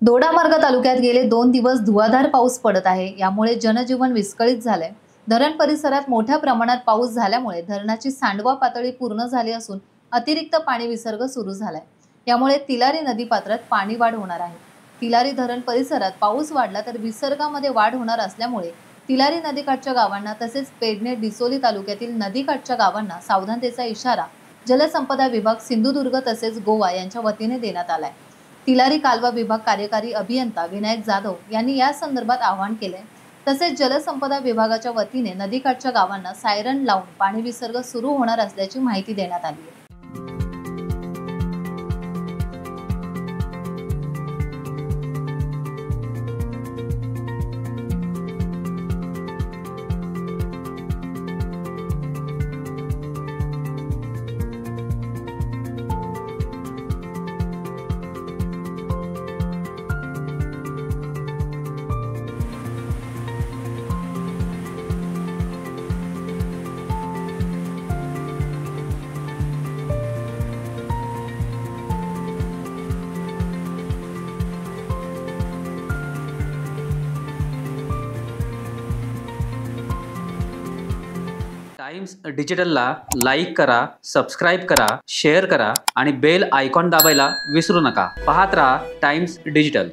दोडामार्ग तालुक्यात गेले 2 दिवस धुवाधार पाऊस पडत आहे। यामुळे जनजीवन विस्कळीत झाले। धरण परिसरात मोठ्या प्रमाणात पाऊस झाल्यामुळे धरणाची सांडवा पातळी पूर्ण झाली असून अतिरिक्त पाणी विसर्ग सुरू झालाय। यामुळे तिलारी नदी पात्रात पाणी वाढ होणार आहे। तिलारी धरण परिसरात पाऊस वाढला तर विसर्गामध्ये वाढ होणार असल्यामुळे तिलारी नदीकाठच्या गावांना तसेच पेडणे डिसोली तालुक्यातील नदीकाठच्या गावांना सावधानतेचा इशारा जलसंपदा विभाग सिंधुदुर्ग तसेच गोवा यांच्या वतीने देण्यात आलाय। तिलारी कालवा विभाग कार्यकारी अभियंता विनायक जाधव यांनी या संदर्भात आवाहन केले। तसेच जलसंपदा विभागाच्या वतीने नदीकाठच्या गावांना सायरन लावून पाणी विसर्ग सुरू होणार असल्याची माहिती देण्यात आली आहे। टाइम्स डिजिटलला लाईक करा, सबस्क्राइब करा, शेअर करा आणि बेल आयकॉन दाबायला विसरू नका। पाहत रहा टाइम्स डिजिटल।